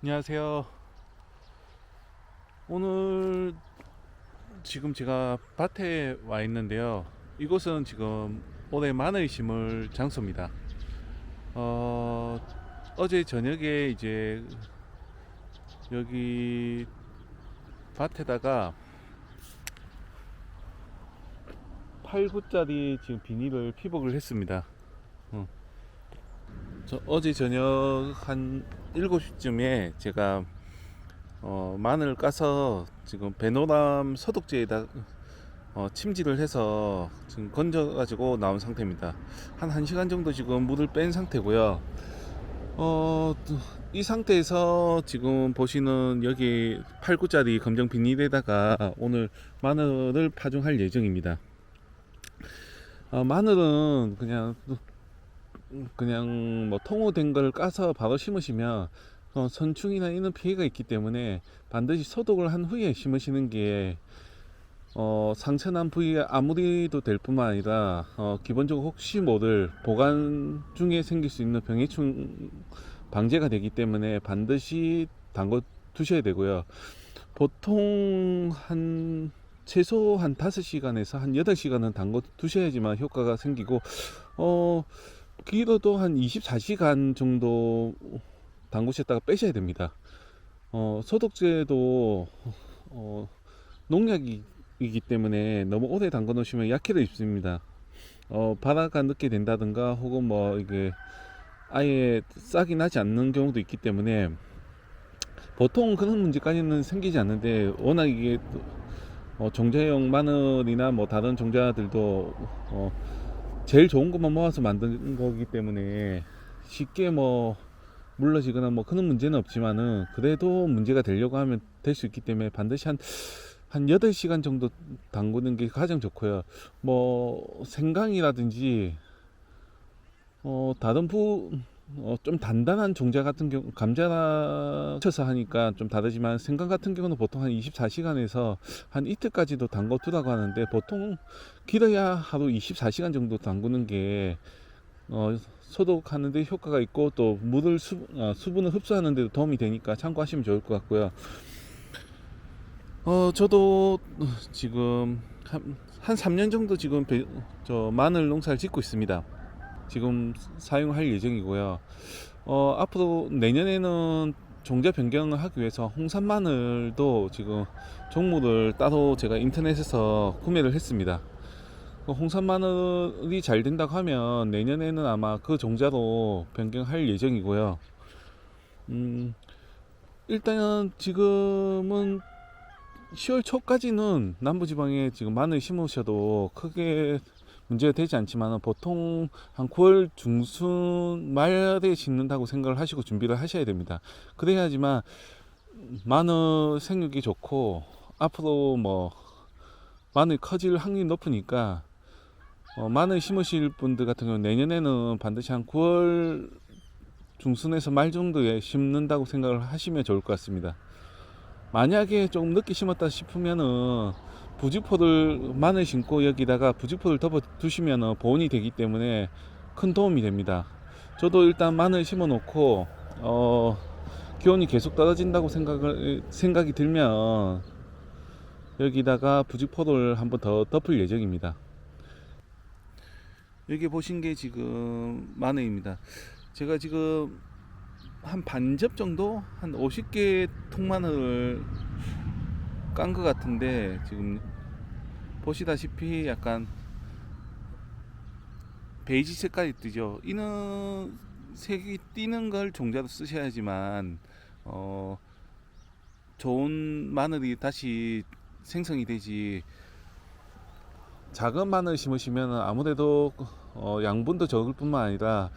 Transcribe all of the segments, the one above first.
안녕하세요. 오늘 지금 제가 밭에 와 있는데요. 이곳은 지금 올해 마늘 심을 장소입니다. 어, 어제 저녁에 이제 여기 밭에다가 8구짜리 지금 비닐을 피복을 했습니다. 어, 어제 저녁 한 7시쯤에 제가 마늘 까서 지금 베노람 소독제에다 침지를 해서 지금 건져가지고 나온 상태입니다. 한 1시간 정도 지금 물을 뺀 상태고요. 이 상태에서 지금 보시는 여기 8구짜리 검정 비닐에다가 오늘 마늘을 파종할 예정입니다. 마늘은 그냥 뭐 통호된 걸 까서 바로 심으시면 선충이나 이런 피해가 있기 때문에 반드시 소독을 한 후에 심으시는 게 상처난 부위에 아무리도 될 뿐만 아니라 기본적으로 혹시 모를 보관 중에 생길 수 있는 병해충 방제가 되기 때문에 반드시 담궈 두셔야 되고요. 보통 최소 한 5시간에서 한 8시간은 담궈 두셔야지만 효과가 생기고 길어도 한 24시간 정도 담그셨다가 빼셔야 됩니다. 소독제도 농약이기 때문에 너무 오래 담궈 놓으시면 약해를 입습니다. 발화가 늦게 된다든가 혹은 뭐 이게 아예 싹이 나지 않는 경우도 있기 때문에 보통 그런 문제까지는 생기지 않는데 워낙 이게 종자용 마늘이나 뭐 다른 종자들도 제일 좋은 것만 모아서 만든 거기 때문에 쉽게 뭐 물러지거나 뭐 그런 문제는 없지만은 그래도 문제가 되려고 하면 될 수 있기 때문에 반드시 한 8시간 정도 담그는 게 가장 좋고요. 뭐 생강이라든지 다른 좀 단단한 종자 같은 경우 감자나 쳐서 하니까 좀 다르지만 생강 같은 경우는 보통 한 24시간에서 한 이틀까지도 담궈 두라고 하는데 보통 길어야 하루 24시간 정도 담그는 게 소독하는 데 효과가 있고 또 물을 수분을 흡수하는 데도 도움이 되니까 참고하시면 좋을 것 같고요. 저도 지금 한 3년 정도 지금 저 마늘 농사를 짓고 있습니다. 지금 사용할 예정이고요. 앞으로 내년에는 종자 변경을 하기 위해서 홍산 마늘도 지금 종물을 따로 제가 인터넷에서 구매를 했습니다. 홍산 마늘이 잘 된다고 하면 내년에는 아마 그 종자로 변경할 예정이고요. 일단은 지금은 10월 초까지는 남부지방에 지금 마늘 심으셔도 크게 문제가 되지 않지만 보통 한 9월 중순 말에 심는다고 생각을 하시고 준비를 하셔야 됩니다. 그래야지만 마늘 생육이 좋고 앞으로 뭐 마늘 커질 확률이 높으니까 마늘 심으실 분들 같은 경우는 내년에는 반드시 한 9월 중순에서 말 정도에 심는다고 생각을 하시면 좋을 것 같습니다. 만약에 조금 늦게 심었다 싶으면은 부직포를 마늘 심고 여기다가 부직포를 덮어 두시면 보온이 되기 때문에 큰 도움이 됩니다. 저도 일단 마늘 심어 놓고 기온이 계속 떨어진다고 생각이 들면 여기다가 부직포를 한번 더 덮을 예정입니다. 여기 보신 게 지금 마늘입니다. 제가 지금 한 반접 정도 한 50개 통마늘을 깐 것 같은데 지금 보시다시피 약간 베이지 색깔이 뜨죠. 이는 색이 띄는 걸 종자로 쓰셔야지만 좋은 마늘이 다시 생성이 되지. 작은 마늘 심으시면 아무래도 양분도 적을 뿐만 아니라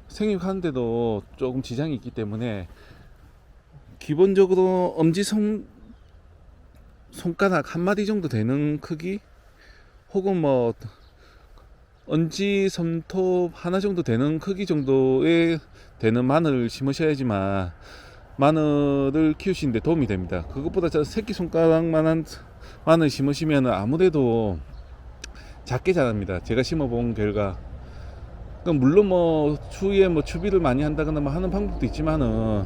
생육하는데도 조금 지장이 있기 때문에 기본적으로 손가락 한 마디 정도 되는 크기 혹은 뭐 엄지 손톱 하나 정도 되는 크기 정도의 되는 마늘을 심으셔야지만 마늘을 키우시는데 도움이 됩니다. 그것보다 새끼 손가락만한 마늘 심으시면 아무래도 작게 자랍니다. 제가 심어본 결과. 물론 뭐 추위에 뭐 추비를 많이 한다거나 뭐 하는 방법도 있지만은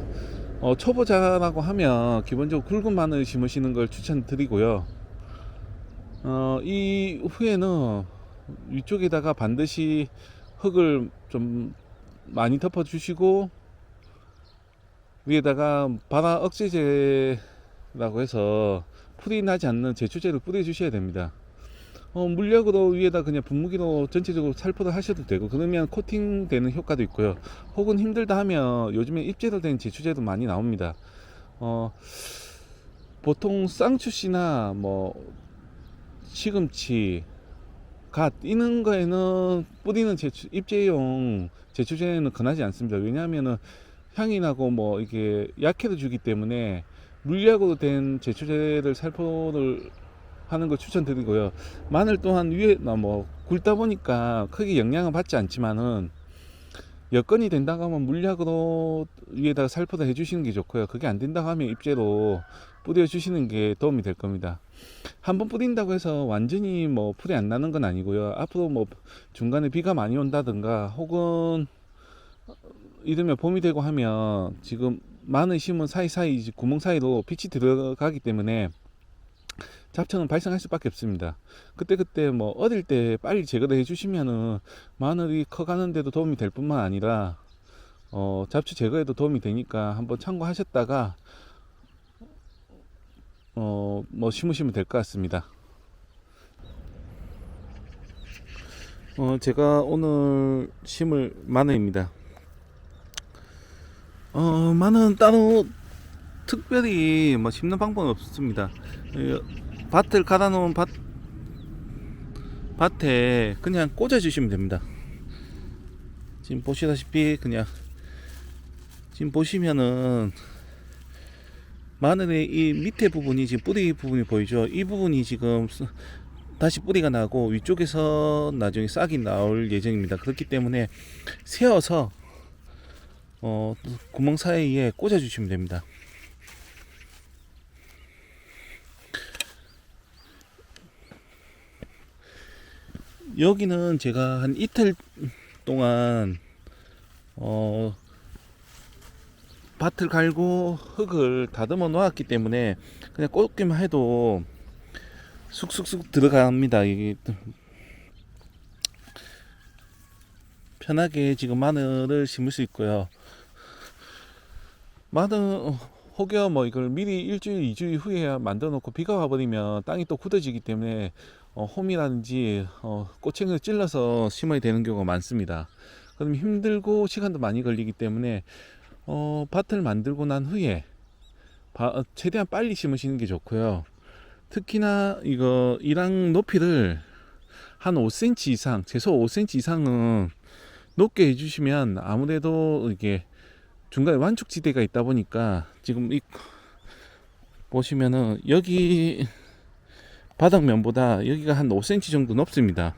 초보자라고 하면 기본적으로 굵은 마늘 심으시는 걸 추천드리고요. 이후에는 위쪽에다가 반드시 흙을 좀 많이 덮어 주시고, 위에다가 발화 억제제라고 해서 풀이 나지 않는 제초제를 뿌려 주셔야 됩니다. 물약으로 위에다 그냥 분무기로 전체적으로 살포를 하셔도 되고, 그러면 코팅되는 효과도 있고요. 혹은 힘들다 하면 요즘에 입재로 된 제초제도 많이 나옵니다. 보통 쌍추씨나 뭐 시금치, 갓 이런 거에는 뿌리는 입재용 제초제는 권하지 않습니다. 왜냐하면은 향이 나고 뭐 이게 약해도 주기 때문에 물약으로 된 제초제를 살포를 하는 걸 추천드리고요. 마늘 또한 위에 뭐 굵다 보니까 크게 영향을 받지 않지만은 여건이 된다고 하면 물약으로 위에다가 살포를 해주시는 게 좋고요. 그게 안 된다고 하면 입재로 뿌려주시는 게 도움이 될 겁니다. 한번 뿌린다고 해서 완전히 뭐 풀이 안 나는 건 아니고요. 앞으로 뭐 중간에 비가 많이 온다든가 혹은 이러면 봄이 되고 하면 지금 마늘 심은 사이사이 구멍 사이로 빛이 들어가기 때문에 잡초는 발생할 수밖에 없습니다. 그때 뭐 어릴 때 빨리 제거를 해주시면은 마늘이 커가는데도 도움이 될 뿐만 아니라 잡초 제거에도 도움이 되니까 한번 참고하셨다가 뭐 심으시면 될 것 같습니다. 제가 오늘 심을 마늘입니다. 마늘은 따로 특별히 뭐 심는 방법은 없습니다. 밭을 갈아 놓은 밭에 그냥 꽂아 주시면 됩니다. 지금 보시다시피 그냥 지금 보시면은 마늘의 이 밑에 부분이 지금 뿌리 부분이 보이죠? 이 부분이 지금 다시 뿌리가 나고 위쪽에서 나중에 싹이 나올 예정입니다. 그렇기 때문에 세어서 구멍 사이에 꽂아 주시면 됩니다. 여기는 제가 한 이틀 동안 밭을 갈고 흙을 다듬어 놓았기 때문에 그냥 꽂기만 해도 쑥쑥쑥 들어갑니다. 이게 편하게 지금 마늘을 심을 수 있고요. 마늘 혹여 뭐 이걸 미리 일주일, 이주일 후에 만들어 놓고 비가 와버리면 땅이 또 굳어지기 때문에 홈이라든지 꼬챙이를 찔러서 심어야 되는 경우가 많습니다. 그럼 힘들고 시간도 많이 걸리기 때문에 밭을 만들고 난 후에 최대한 빨리 심으시는 게 좋고요. 특히나 이거 이랑 높이를 한 5cm 이상, 최소 5cm 이상은 높게 해주시면 아무래도 이게 중간에 완축지대가 있다 보니까 지금 이 보시면은 여기 바닥면보다 여기가 한 5cm 정도 높습니다.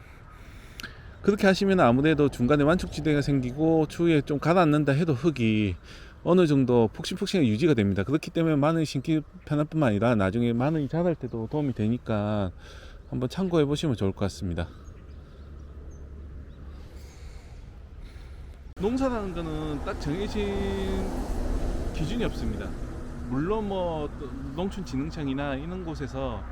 그렇게 하시면 아무래도 중간에 완축지대가 생기고 추위에 좀 가라앉는다 해도 흙이 어느 정도 푹신푹신하게 유지가 됩니다. 그렇기 때문에 마늘 심기 편할 뿐만 아니라 나중에 마늘이 자랄 때도 도움이 되니까 한번 참고해 보시면 좋을 것 같습니다. 농사라는 거는 딱 정해진 기준이 없습니다. 물론 뭐 농촌진흥청이나 이런 곳에서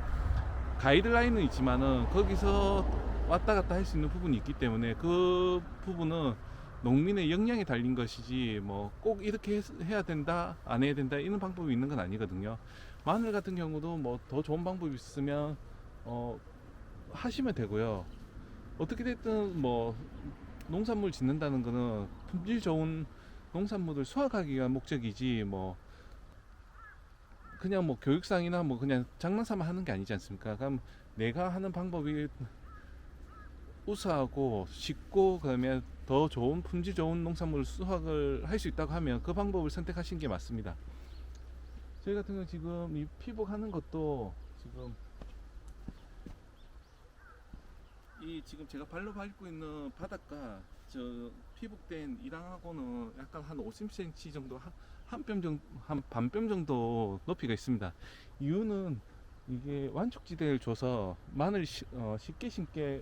가이드라인은 있지만은 거기서 왔다 갔다 할 수 있는 부분이 있기 때문에 그 부분은 농민의 역량에 달린 것이지 뭐 꼭 이렇게 해야 된다 안 해야 된다 이런 방법이 있는 건 아니거든요. 마늘 같은 경우도 뭐 더 좋은 방법이 있으면 하시면 되고요. 어떻게 됐든 뭐 농산물 짓는다는 거는 품질 좋은 농산물을 수확하기 위한 목적이지 뭐 그냥 뭐 교육상이나 뭐 그냥 장난삼아 하는 게 아니지 않습니까? 그럼 내가 하는 방법이 우수하고 쉽고 그러면 더 좋은 품질 좋은 농산물 수확을 할 수 있다고 하면 그 방법을 선택하시는 게 맞습니다. 저희 같은 경우 지금 이 피복하는 것도 지금 이 지금 제가 발로 밟고 있는 바닥과 저 피복된 이랑하고는 약간 한 50cm 정도 한 뼘 정도 한 반뼘 정도 높이가 있습니다. 이유는 이게 완축지대를 줘서 마늘 쉽게 심게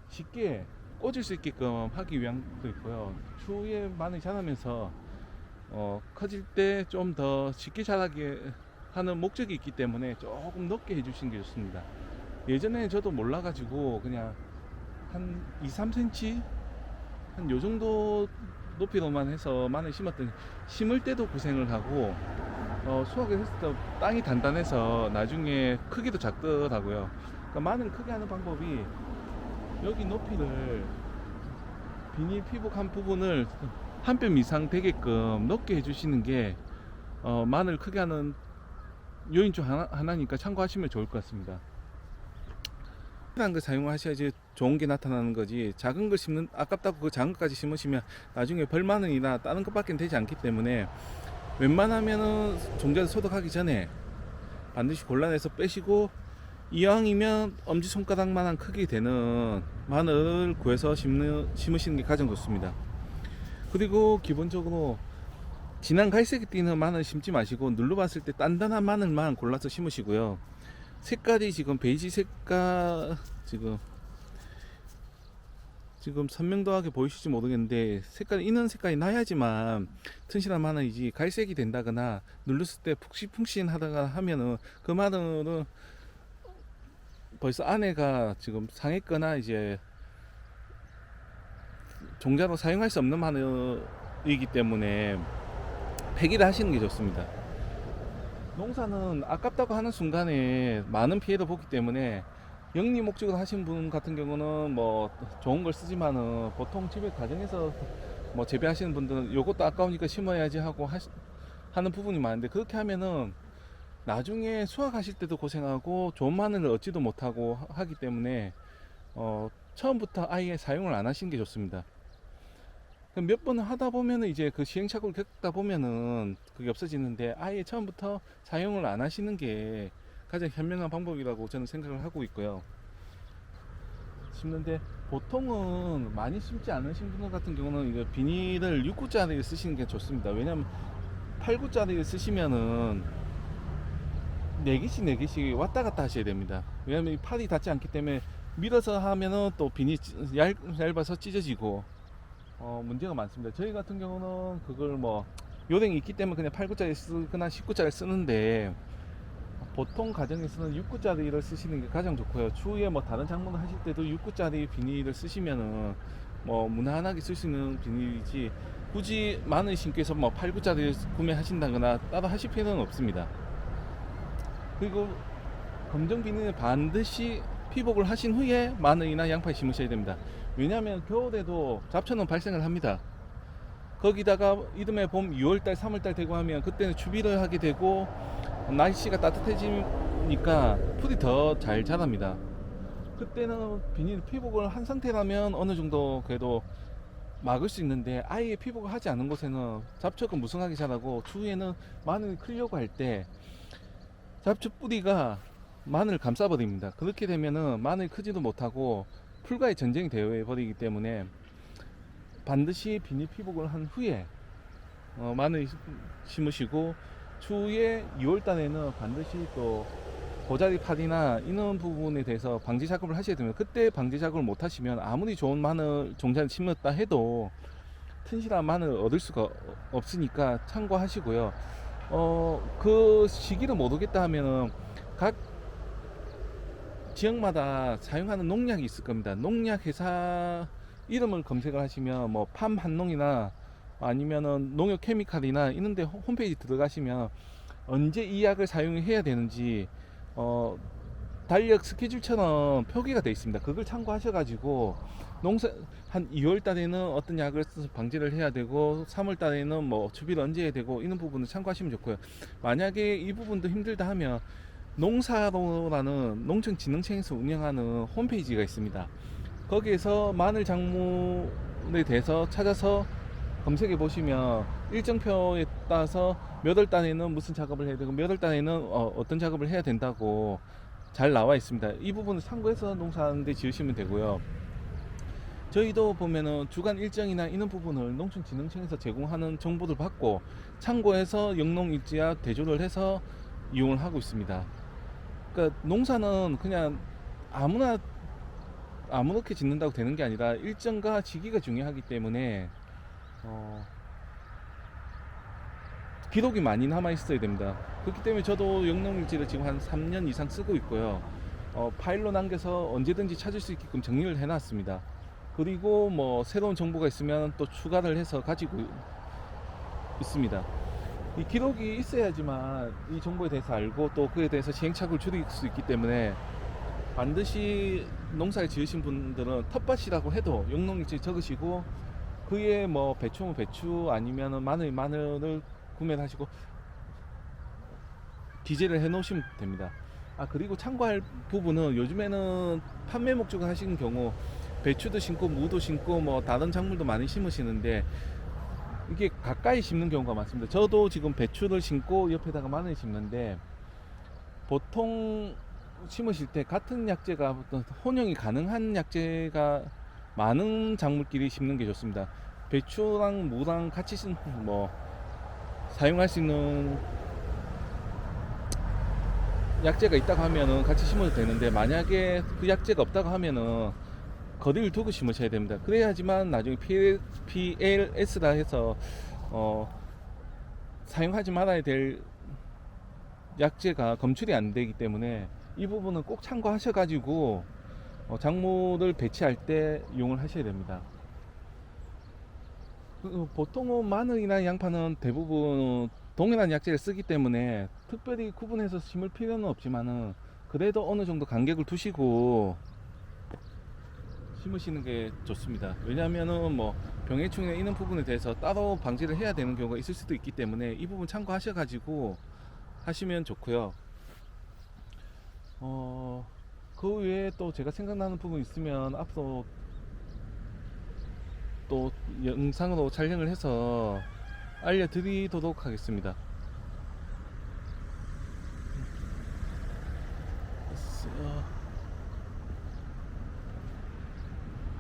쉽게 꽂을 수 있게끔 하기 위한 것도 있고요. 추후에 마늘이 자라면서 커질 때 좀 더 쉽게 자라게 하는 목적이 있기 때문에 조금 높게 해주시는 게 좋습니다. 예전에 저도 몰라가지고 그냥 한 2, 3cm 한 요 정도 높이로만 해서 마늘 심었더니 심을 때도 고생을 하고 수확을 했을 때 땅이 단단해서 나중에 크기도 작더라고요. 그러니까 마늘 크게 하는 방법이 여기 높이를 비닐 피복한 부분을 한 뼘 이상 되게끔 높게 해주시는 게 마늘 크게 하는 요인 중 하나니까 참고하시면 좋을 것 같습니다. 작은 거 사용하셔야지 좋은 게 나타나는 거지, 작은 거 심는 아깝다고 그 작은 거까지 심으시면 나중에 벌마늘이나 다른 것밖에 되지 않기 때문에 웬만하면은 종자를 소독하기 전에 반드시 골라내서 빼시고, 이왕이면 엄지손가락만한 크기 되는 마늘을 구해서 심으시는 게 가장 좋습니다. 그리고 기본적으로 진한 갈색이 띠는 마늘 심지 마시고 눌러봤을 때 단단한 마늘만 골라서 심으시고요. 색깔이 지금 베이지 색깔, 지금 선명도하게 보이실지 모르겠는데 색깔이 있는 색깔이 나야지만 튼실한 마늘이지, 갈색이 된다거나 눌렀을 때 푹신푹신하다가 하면은 그 마늘은 벌써 안에가 지금 상했거나 이제 종자로 사용할 수 없는 마늘이기 때문에 폐기를 하시는 게 좋습니다. 농사는 아깝다고 하는 순간에 많은 피해를 보기 때문에 영리 목적으로 하신 분 같은 경우는 뭐 좋은 걸 쓰지만은 보통 집에 가정에서 뭐 재배하시는 분들은 요것도 아까우니까 심어야지 하고 하는 부분이 많은데, 그렇게 하면은 나중에 수확하실 때도 고생하고 좋은 마늘을 얻지도 못하고 하기 때문에 처음부터 아예 사용을 안 하시는 게 좋습니다. 몇 번을 하다 보면은 이제 그 시행착오를 겪다 보면은 그게 없어지는데, 아예 처음부터 사용을 안 하시는 게 가장 현명한 방법이라고 저는 생각을 하고 있고요. 심는데 보통은 많이 심지 않으신 분들 같은 경우는 이거 비닐을 6구짜리를 쓰시는 게 좋습니다. 왜냐면 8구짜리를 쓰시면은 4개씩 4개씩 왔다 갔다 하셔야 됩니다. 왜냐면 이 팔이 닿지 않기 때문에 밀어서 하면은 또 비닐이 얇아서 찢어지고 문제가 많습니다. 저희 같은 경우는 그걸 뭐 요령이 있기 때문에 그냥 8구짜리 쓰거나 10구짜리 쓰는데, 보통 가정에서는 6구짜리를 쓰시는 게 가장 좋고요. 추후에 뭐 다른 작물을 하실 때도 6구짜리 비닐을 쓰시면은 뭐 무난하게 쓸 수 있는 비닐이지, 굳이 마늘 심기 위해서 뭐 8구짜리 구매하신다거나 따로 하실 필요는 없습니다. 그리고 검정 비닐을 반드시 피복을 하신 후에 마늘이나 양파 심으셔야 됩니다. 왜냐하면 겨울에도 잡초는 발생을 합니다. 거기다가 이듬해 봄 6월달 3월달 되고 하면 그때는 추비를 하게 되고 날씨가 따뜻해지니까 풀이 더 잘 자랍니다. 그때는 비닐 피복을 한 상태라면 어느 정도 그래도 막을 수 있는데, 아예 피복을 하지 않은 곳에는 잡초가 무성하게 자라고 추후에는 마늘이 크려고 할 때 잡초 뿌리가 마늘을 감싸버립니다. 그렇게 되면은 마늘이 크지도 못하고 풀과의 전쟁이 되어버리기 때문에 반드시 비닐 피복을 한 후에 마늘 심으시고, 추후에 2월달에는 반드시 또 고자리 팔이나 이런 부분에 대해서 방지 작업을 하셔야 됩니다. 그때 방지 작업을 못 하시면 아무리 좋은 마늘 종자를 심었다 해도 튼실한 마늘을 얻을 수가 없으니까 참고하시고요. 그 시기를 모르겠다 하면은 각 지역마다 사용하는 농약이 있을 겁니다. 농약 회사 이름을 검색을 하시면 뭐 팜한농이나 아니면은 농협 케미칼이나 이런데 홈페이지 들어가시면 언제 이 약을 사용해야 되는지 달력 스케줄처럼 표기가 되어 있습니다. 그걸 참고하셔가지고 농사 한 2월 달에는 어떤 약을 써서 방지를 해야 되고 3월 달에는 뭐 추비를 언제 해야 되고 이런 부분을 참고하시면 좋고요. 만약에 이 부분도 힘들다 하면 농사로라는 농촌진흥청에서 운영하는 홈페이지가 있습니다. 거기에서 마늘 작물에 대해서 찾아서 검색해 보시면 일정표에 따라서 몇 월 달에는 무슨 작업을 해야 되고 몇 월 달에는 어떤 작업을 해야 된다고 잘 나와 있습니다. 이 부분을 참고해서 농사하는데 지으시면 되고요. 저희도 보면은 주간 일정이나 이런 부분을 농촌진흥청에서 제공하는 정보를 받고 참고해서 영농일지와 대조를 해서 이용을 하고 있습니다. 그러니까 농사는 그냥 아무렇게 짓는다고 되는 게 아니라 일정과 시기가 중요하기 때문에 기록이 많이 남아 있어야 됩니다. 그렇기 때문에 저도 영농일지를 지금 한 3년 이상 쓰고 있고요. 파일로 남겨서 언제든지 찾을 수 있게끔 정리를 해놨습니다. 그리고 뭐 새로운 정보가 있으면 또 추가를 해서 가지고 있습니다. 이 기록이 있어야지만 이 정보에 대해서 알고 또 그에 대해서 시행착오를 줄일 수 있기 때문에 반드시 농사를 지으신 분들은 텃밭이라고 해도 영농일지 적으시고 그에 뭐 배추면 배추 아니면은 마늘을 구매를 하시고 기재를 해 놓으시면 됩니다. 그리고 참고할 부분은 요즘에는 판매 목적을 하시는 경우 배추도 심고 무도 심고 뭐 다른 작물도 많이 심으시는데 이게 가까이 심는 경우가 많습니다. 저도 지금 배추를 심고 옆에다가 마늘 심는데 보통 심으실 때 같은 약재가 혼용이 가능한 약재가 많은 작물끼리 심는 게 좋습니다. 배추랑 무랑 같이 뭐 사용할 수 있는 약재가 있다고 하면은 같이 심어도 되는데 만약에 그 약재가 없다고 하면은 거리를 두고 심으셔야 됩니다. 그래야지만 나중에 PLS라 해서 사용하지 말아야 될 약재가 검출이 안 되기 때문에 이 부분은 꼭 참고하셔 가지고 작물을 배치할 때 이용을 하셔야 됩니다. 보통은 마늘이나 양파는 대부분 동일한 약재를 쓰기 때문에 특별히 구분해서 심을 필요는 없지만은 그래도 어느 정도 간격을 두시고 심으시는 게 좋습니다. 왜냐하면은 뭐 병해충이나 이런 부분에 대해서 따로 방지를 해야 되는 경우가 있을 수도 있기 때문에 이 부분 참고하셔 가지고 하시면 좋고요. 그 외에 또 제가 생각나는 부분 있으면 앞으로 또 영상으로 촬영을 해서 알려드리도록 하겠습니다.